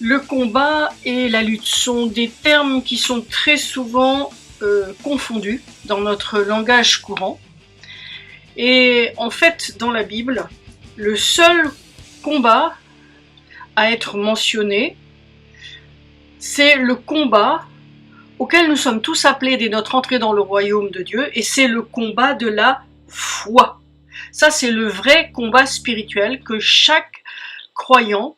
Le combat et la lutte sont des termes qui sont très souvent confondus dans notre langage courant. Et en fait, dans la Bible, le seul combat à être mentionné, c'est le combat auquel nous sommes tous appelés dès notre entrée dans le royaume de Dieu, et c'est le combat de la foi. Ça, c'est le vrai combat spirituel que chaque croyant,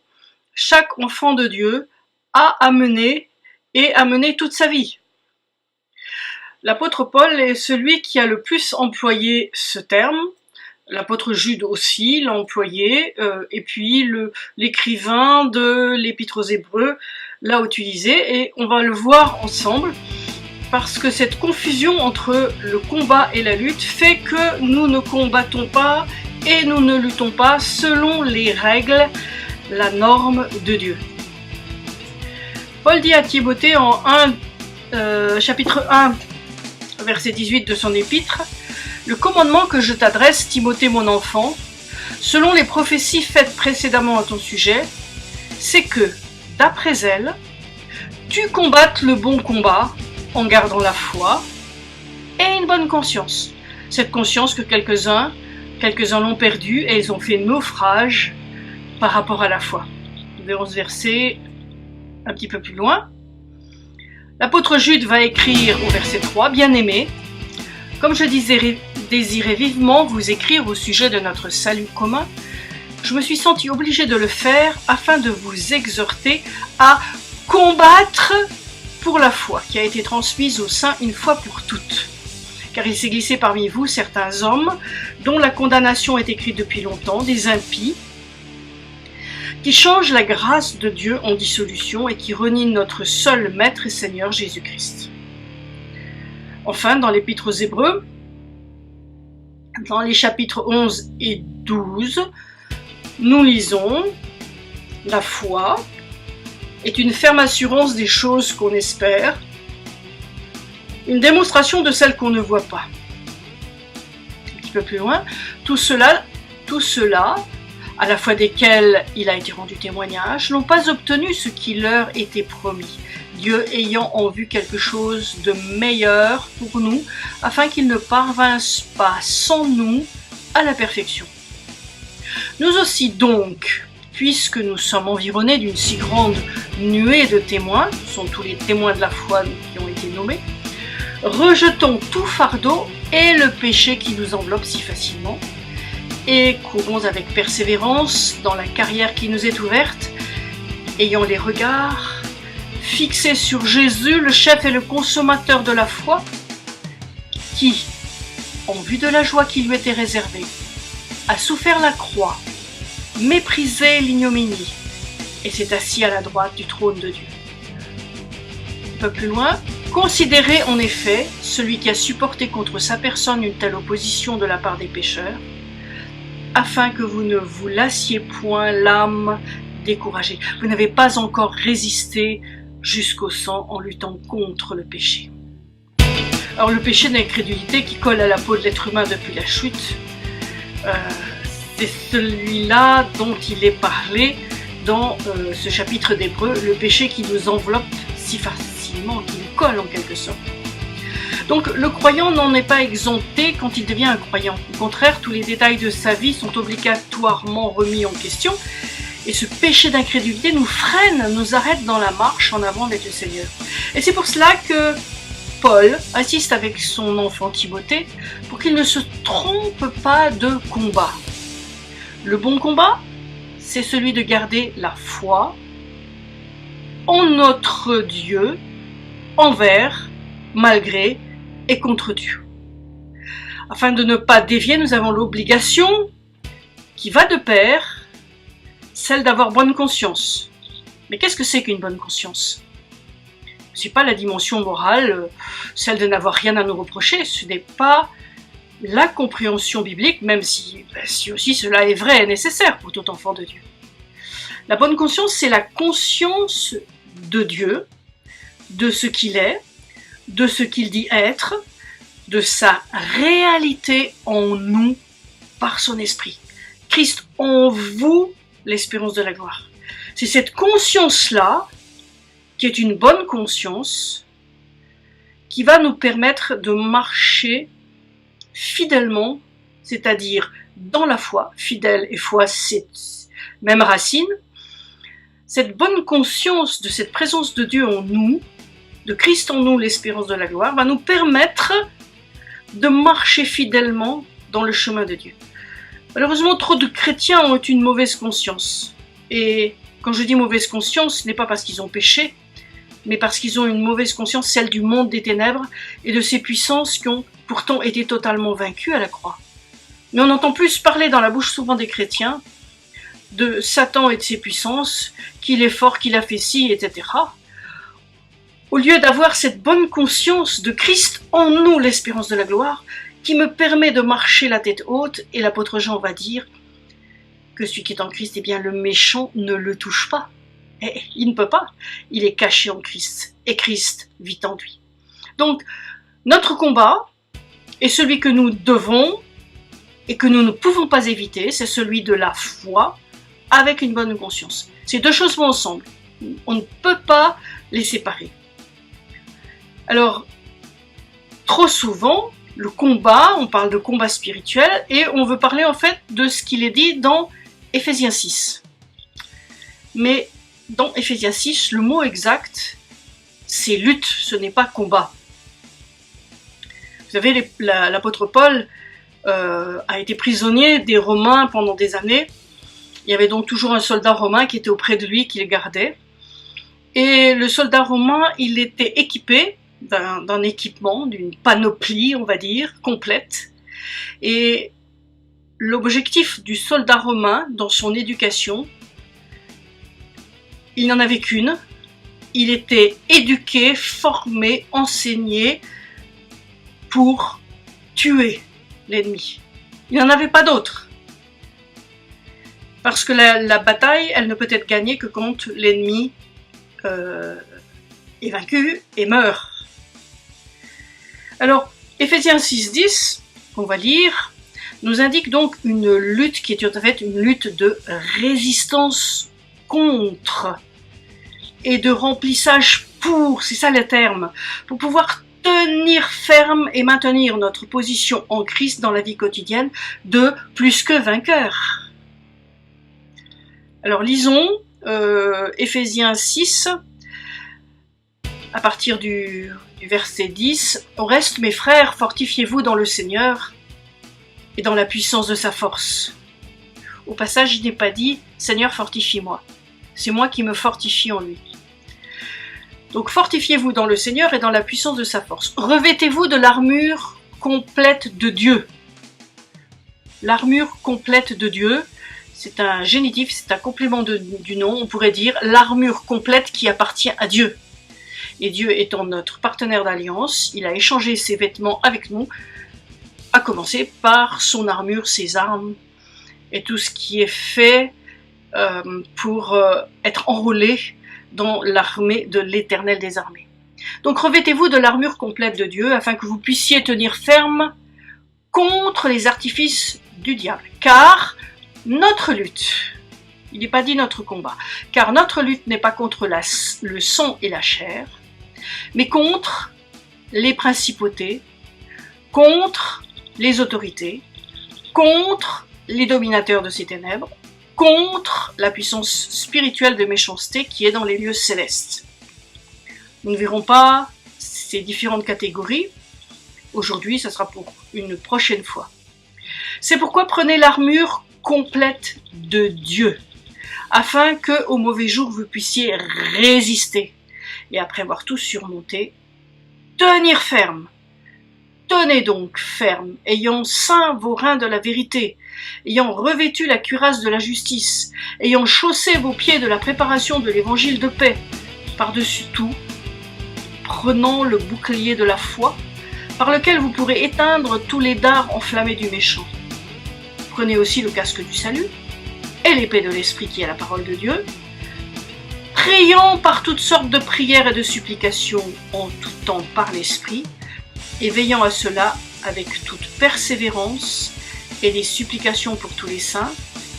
chaque enfant de Dieu a à mener et à mener toute sa vie. L'apôtre Paul est celui qui a le plus employé ce terme. L'apôtre Jude aussi l'a employé, et puis l'écrivain de l'Épître aux Hébreux l'a utilisé, et on va le voir ensemble, parce que cette confusion entre le combat et la lutte fait que nous ne combattons pas et nous ne luttons pas selon les règles, la norme de Dieu. Paul dit à Timothée en chapitre 1, verset 18 de son épître, « Le commandement que je t'adresse, Timothée mon enfant, selon les prophéties faites précédemment à ton sujet, c'est que, d'après elles, tu combattes le bon combat en gardant la foi et une bonne conscience. » Cette conscience que quelques-uns l'ont perdue et ils ont fait naufrage par rapport à la foi. Nous verrons ce verset un petit peu plus loin. L'apôtre Jude va écrire au verset 3, « Bien-aimés, comme je désirais vivement vous écrire au sujet de notre salut commun, je me suis senti obligé de le faire afin de vous exhorter à combattre pour la foi qui a été transmise aux saints une fois pour toutes. Car il s'est glissé parmi vous certains hommes dont la condamnation est écrite depuis longtemps, des impies, qui changent la grâce de Dieu en dissolution et qui renient notre seul Maître et Seigneur Jésus-Christ. » Enfin, dans l'Épître aux Hébreux, dans les chapitres 11 et 12, nous lisons « La foi est une ferme assurance des choses qu'on espère, une démonstration de celles qu'on ne voit pas. » Un petit peu plus loin, tout cela, à la foi desquels il a été rendu témoignage, n'ont pas obtenu ce qui leur était promis, Dieu ayant en vue quelque chose de meilleur pour nous, afin qu'ils ne parvinssent pas sans nous à la perfection. Nous aussi donc, puisque nous sommes environnés d'une si grande nuée de témoins, ce sont tous les témoins de la foi qui ont été nommés, rejetons tout fardeau et le péché qui nous enveloppe si facilement, et courons avec persévérance dans la carrière qui nous est ouverte, ayant les regards fixés sur Jésus, le chef et le consommateur de la foi, qui, en vue de la joie qui lui était réservée, a souffert la croix, méprisé l'ignominie, et s'est assis à la droite du trône de Dieu. Un peu plus loin, considérez en effet celui qui a supporté contre sa personne une telle opposition de la part des pécheurs, afin que vous ne vous lassiez point l'âme découragée. Vous n'avez pas encore résisté jusqu'au sang en luttant contre le péché. Alors le péché d'incrédulité qui colle à la peau de l'être humain depuis la chute, c'est celui-là dont il est parlé dans ce chapitre d'Hébreux, le péché qui nous enveloppe si facilement, qui nous colle en quelque sorte. Donc le croyant n'en est pas exempté quand il devient un croyant. Au contraire, tous les détails de sa vie sont obligatoirement remis en question, et ce péché d'incrédulité nous freine, nous arrête dans la marche en avant avec le Seigneur. Et c'est pour cela que Paul insiste avec son enfant Timothée pour qu'il ne se trompe pas de combat. Le bon combat, c'est celui de garder la foi en notre Dieu, envers, malgré et contre Dieu. Afin de ne pas dévier, nous avons l'obligation qui va de pair, celle d'avoir bonne conscience. Mais qu'est-ce que c'est qu'une bonne conscience? Ce n'est pas la dimension morale, celle de n'avoir rien à nous reprocher, ce n'est pas la compréhension biblique, même si aussi cela est vrai et nécessaire pour tout enfant de Dieu. La bonne conscience, c'est la conscience de Dieu, de ce qu'il est, de ce qu'il dit être, de sa réalité en nous par son esprit. Christ en vous, l'espérance de la gloire. C'est cette conscience-là, qui est une bonne conscience, qui va nous permettre de marcher fidèlement, c'est-à-dire dans la foi. Fidèle et foi, c'est même racine. Cette bonne conscience de cette présence de Dieu en nous, de Christ en nous, l'espérance de la gloire, va nous permettre de marcher fidèlement dans le chemin de Dieu. Malheureusement, trop de chrétiens ont une mauvaise conscience. Et quand je dis mauvaise conscience, ce n'est pas parce qu'ils ont péché, mais parce qu'ils ont une mauvaise conscience, celle du monde des ténèbres et de ces puissances qui ont pourtant été totalement vaincues à la croix. Mais on entend plus parler dans la bouche souvent des chrétiens de Satan et de ses puissances, qu'il est fort, qu'il a fait ci, etc. Au lieu d'avoir cette bonne conscience de Christ en nous, l'espérance de la gloire, qui me permet de marcher la tête haute, et l'apôtre Jean va dire que celui qui est en Christ, eh bien le méchant ne le touche pas. Et il ne peut pas, il est caché en Christ, et Christ vit en lui. Donc, notre combat est celui que nous devons, et que nous ne pouvons pas éviter, c'est celui de la foi, avec une bonne conscience. Ces deux choses vont ensemble, on ne peut pas les séparer. Alors, trop souvent, le combat, on parle de combat spirituel, et on veut parler en fait de ce qu'il est dit dans Éphésiens 6. Mais dans Éphésiens 6, le mot exact, c'est lutte, ce n'est pas combat. Vous savez, l'apôtre Paul a été prisonnier des Romains pendant des années. Il y avait donc toujours un soldat romain qui était auprès de lui, qui le gardait. Et le soldat romain, il était équipé d'un équipement, d'une panoplie, on va dire, complète. Et l'objectif du soldat romain dans son éducation, il n'en avait qu'une. Il était éduqué, formé, enseigné pour tuer l'ennemi. Il n'en avait pas d'autre. Parce que la bataille, elle ne peut être gagnée que quand l'ennemi est vaincu et meurt. Alors, Éphésiens 6,10, qu'on va lire, nous indique donc une lutte qui est en fait une lutte de résistance contre et de remplissage pour, c'est ça le terme, pour pouvoir tenir ferme et maintenir notre position en Christ dans la vie quotidienne de plus que vainqueur. Alors lisons Éphésiens 6, à partir du verset 10, « Au reste, mes frères, fortifiez-vous dans le Seigneur et dans la puissance de sa force. » Au passage, il n'est pas dit « Seigneur, fortifie-moi ». C'est moi qui me fortifie en lui. Donc fortifiez-vous dans le Seigneur et dans la puissance de sa force. Revêtez-vous de l'armure complète de Dieu. L'armure complète de Dieu, c'est un génitif, c'est un complément du nom. On pourrait dire l'armure complète qui appartient à Dieu. Et Dieu étant notre partenaire d'alliance, il a échangé ses vêtements avec nous, à commencer par son armure, ses armes, et tout ce qui est fait pour être enrôlé dans l'armée de l'Éternel des armées. Donc revêtez-vous de l'armure complète de Dieu, afin que vous puissiez tenir ferme contre les artifices du diable. Car notre lutte, il n'est pas dit notre combat, car notre lutte n'est pas contre le sang et la chair, mais contre les principautés, contre les autorités, contre les dominateurs de ces ténèbres, contre la puissance spirituelle de méchanceté qui est dans les lieux célestes. Nous ne verrons pas ces différentes catégories. Aujourd'hui, ça sera pour une prochaine fois. C'est pourquoi prenez l'armure complète de Dieu, afin que, au mauvais jour, vous puissiez résister. Et après avoir tout surmonté, tenir ferme. Tenez donc ferme, ayant ceint vos reins de la vérité, ayant revêtu la cuirasse de la justice, ayant chaussé vos pieds de la préparation de l'évangile de paix, par-dessus tout, prenant le bouclier de la foi, par lequel vous pourrez éteindre tous les dards enflammés du méchant. Prenez aussi le casque du salut, et l'épée de l'esprit qui est la parole de Dieu, priant par toutes sortes de prières et de supplications en tout temps par l'esprit, et veillant à cela avec toute persévérance et des supplications pour tous les saints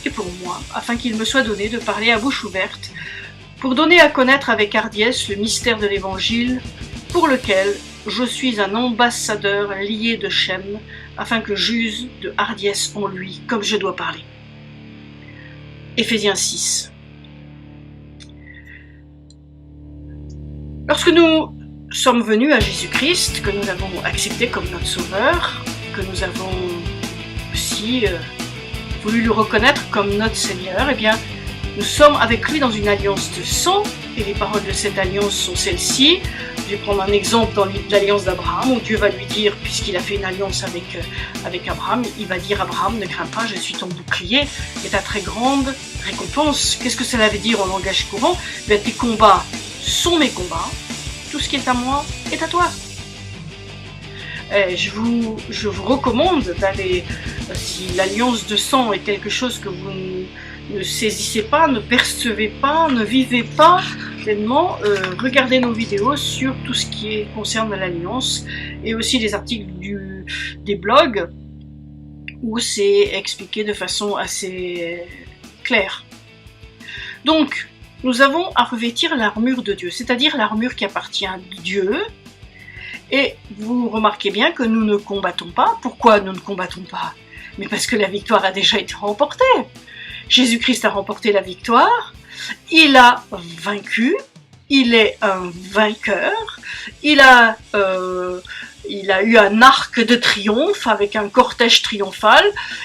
et pour moi, afin qu'il me soit donné de parler à bouche ouverte pour donner à connaître avec hardiesse le mystère de l'Évangile, pour lequel je suis un ambassadeur lié de Shem, afin que j'use de hardiesse en lui, comme je dois parler. Éphésiens 6. Lorsque nous sommes venus à Jésus-Christ, que nous l'avons accepté comme notre Sauveur, que nous avons aussi voulu le reconnaître comme notre Seigneur, eh bien, nous sommes avec lui dans une alliance de sang, et les paroles de cette alliance sont celles-ci. Je vais prendre un exemple dans l'alliance d'Abraham, où Dieu va lui dire, puisqu'il a fait une alliance avec Abraham, il va dire à Abraham, ne crains pas, je suis ton bouclier et ta très grande récompense. Qu'est-ce que cela veut dire en langage courant? Bien, tes combats sont mes combats, tout ce qui est à moi est à toi. Je vous recommande d'aller, si l'alliance de sang est quelque chose que vous ne saisissez pas, ne percevez pas, ne vivez pas pleinement, regardez nos vidéos sur tout ce qui concerne l'alliance et aussi les articles des blogs où c'est expliqué de façon assez claire. Donc, nous avons à revêtir l'armure de Dieu, c'est-à-dire l'armure qui appartient à Dieu. Et vous remarquez bien que nous ne combattons pas. Pourquoi nous ne combattons pas? Mais parce que la victoire a déjà été remportée. Jésus-Christ a remporté la victoire, il a vaincu, il est un vainqueur, il a eu un arc de triomphe avec un cortège triomphal,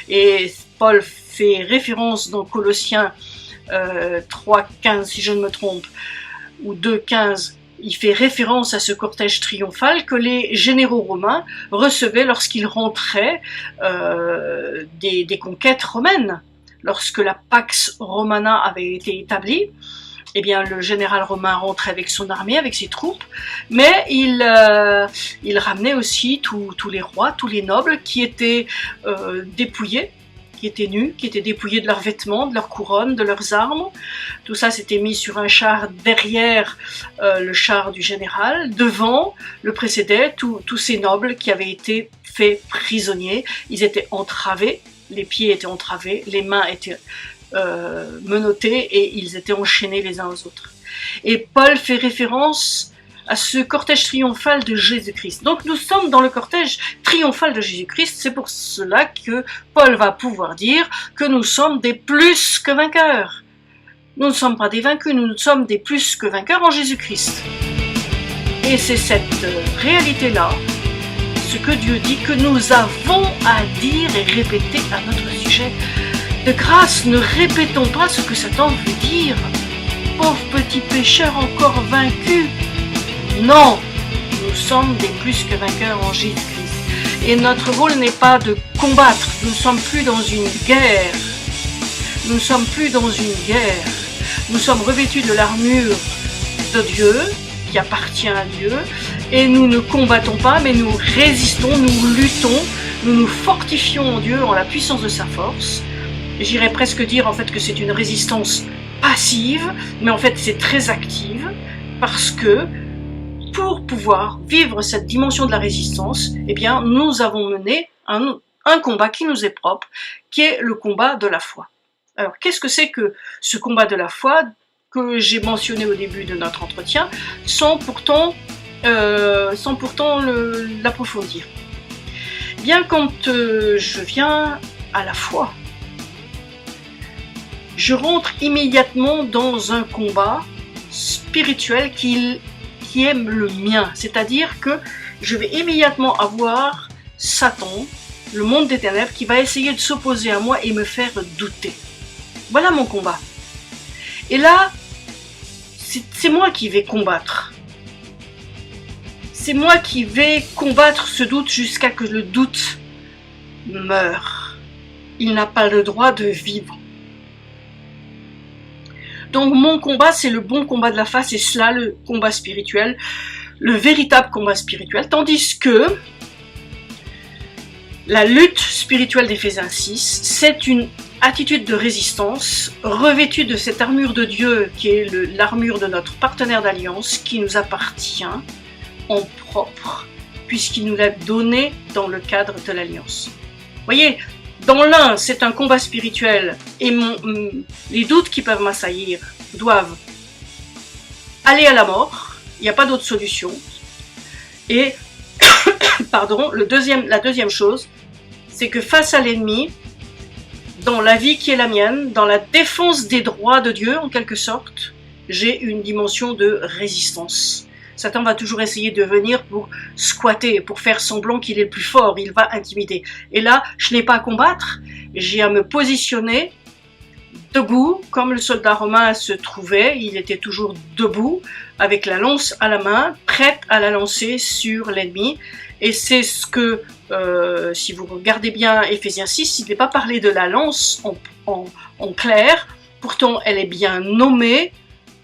et Paul fait référence dans Colossiens 3,15 si je ne me trompe, ou 2,15, il fait référence à ce cortège triomphal que les généraux romains recevaient lorsqu'ils rentraient des conquêtes romaines. Lorsque la Pax Romana avait été établie, eh bien, le général romain rentrait avec son armée, avec ses troupes, mais il ramenait aussi tous les rois, tous les nobles qui étaient dépouillés, qui étaient nus, qui étaient dépouillés de leurs vêtements, de leurs couronnes, de leurs armes. Tout ça s'était mis sur un char derrière le char du général. Devant le précédait tous ces nobles qui avaient été faits prisonniers. Ils étaient entravés, les pieds étaient entravés, les mains étaient menottés et ils étaient enchaînés les uns aux autres. Et Paul fait référence à ce cortège triomphal de Jésus-Christ. Donc nous sommes dans le cortège triomphal de Jésus-Christ, c'est pour cela que Paul va pouvoir dire que nous sommes des plus que vainqueurs. Nous ne sommes pas des vaincus, nous sommes des plus que vainqueurs en Jésus-Christ. Et c'est cette réalité-là, ce que Dieu dit, que nous avons à dire et répéter à notre sujet. De grâce, ne répétons pas ce que Satan veut dire. Pauvres petits pécheurs encore vaincus. Non, nous sommes des plus que vainqueurs en Jésus-Christ. Et notre rôle n'est pas de combattre. Nous ne sommes plus dans une guerre. Nous ne sommes plus dans une guerre. Nous sommes revêtus de l'armure de Dieu, qui appartient à Dieu. Et nous ne combattons pas, mais nous résistons, nous luttons, nous nous fortifions en Dieu, en la puissance de sa force. J'irais presque dire en fait que c'est une résistance passive, mais en fait c'est très active, parce que pour pouvoir vivre cette dimension de la résistance, eh bien, nous avons mené un combat qui nous est propre, qui est le combat de la foi. Alors, qu'est-ce que c'est que ce combat de la foi que j'ai mentionné au début de notre entretien, sans pourtant l'approfondir? Eh bien, quand je viens à la foi, je rentre immédiatement dans un combat spirituel qui est le mien, c'est-à-dire que je vais immédiatement avoir Satan, le monde des ténèbres, qui va essayer de s'opposer à moi et me faire douter. Voilà mon combat. Et là, c'est moi qui vais combattre. C'est moi qui vais combattre ce doute jusqu'à que le doute meure. Il n'a pas le droit de vivre. Donc mon combat, c'est le bon combat de la foi, c'est cela le combat spirituel, le véritable combat spirituel, tandis que la lutte spirituelle d'Éphésiens 6, c'est une attitude de résistance revêtue de cette armure de Dieu qui est l'armure de notre partenaire d'alliance qui nous appartient en propre, puisqu'il nous l'a donné dans le cadre de l'alliance. Voyez, dans l'un, c'est un combat spirituel et les doutes qui peuvent m'assaillir doivent aller à la mort, il n'y a pas d'autre solution. Et, pardon, la deuxième chose, c'est que face à l'ennemi, dans la vie qui est la mienne, dans la défense des droits de Dieu, en quelque sorte, j'ai une dimension de résistance. Satan va toujours essayer de venir pour squatter, pour faire semblant qu'il est le plus fort, il va intimider. Et là, je n'ai pas à combattre, j'ai à me positionner debout, comme le soldat romain se trouvait, il était toujours debout, avec la lance à la main, prête à la lancer sur l'ennemi. Et c'est ce que, si vous regardez bien Éphésiens 6, il n'est pas parlé de la lance en clair, pourtant elle est bien nommée,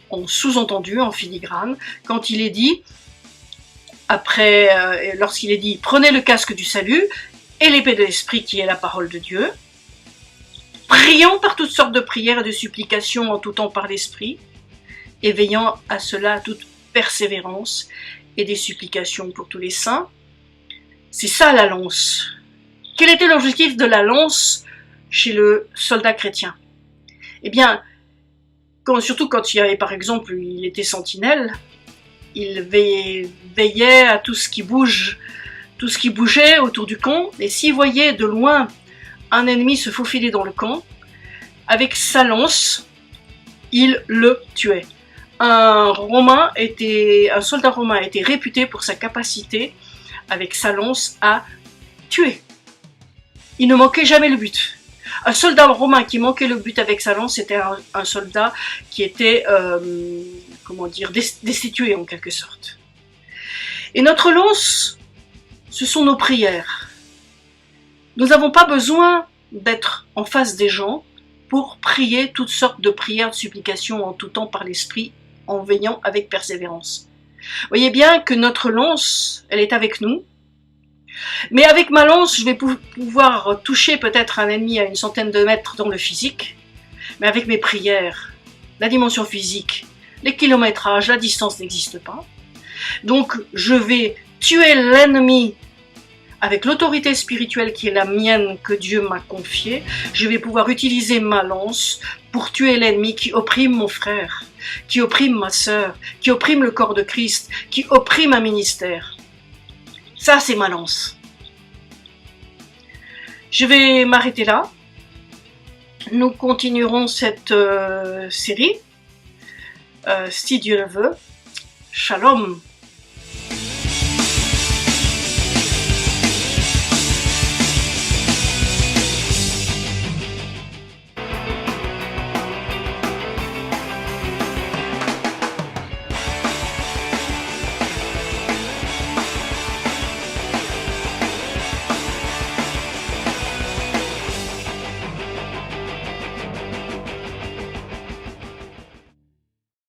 en sous-entendu, en filigrane, quand il est dit, lorsqu'il est dit « Prenez le casque du salut et l'épée de l'esprit qui est la parole de Dieu, priant par toutes sortes de prières et de supplications en tout temps par l'esprit, et veillant à cela toute persévérance et des supplications pour tous les saints. » C'est ça la lance. Quel était l'objectif de la lance chez le soldat chrétien? Eh bien, surtout quand il y avait, par exemple, il était sentinelle, il veillait à tout ce qui bougeait autour du camp, et s'il voyait de loin un ennemi se faufiler dans le camp, avec sa lance, il le tuait. Un soldat romain était réputé pour sa capacité, avec sa lance, à tuer. Il ne manquait jamais le but. Un soldat romain qui manquait le but avec sa lance, c'était un soldat qui était, destitué en quelque sorte. Et notre lance, ce sont nos prières. Nous n'avons pas besoin d'être en face des gens pour prier toutes sortes de prières, de supplications en tout temps par l'esprit, en veillant avec persévérance. Voyez bien que notre lance, elle est avec nous. Mais avec ma lance, je vais pouvoir toucher peut-être un ennemi à une centaine de mètres dans le physique. Mais avec mes prières, la dimension physique, les kilométrages, la distance n'existe pas. Donc je vais tuer l'ennemi avec l'autorité spirituelle qui est la mienne, que Dieu m'a confiée. Je vais pouvoir utiliser ma lance pour tuer l'ennemi qui opprime mon frère, qui opprime ma sœur, qui opprime le corps de Christ, qui opprime un ministère. Ça, c'est ma lance. Je vais m'arrêter là. Nous continuerons cette série, si Dieu le veut. Shalom.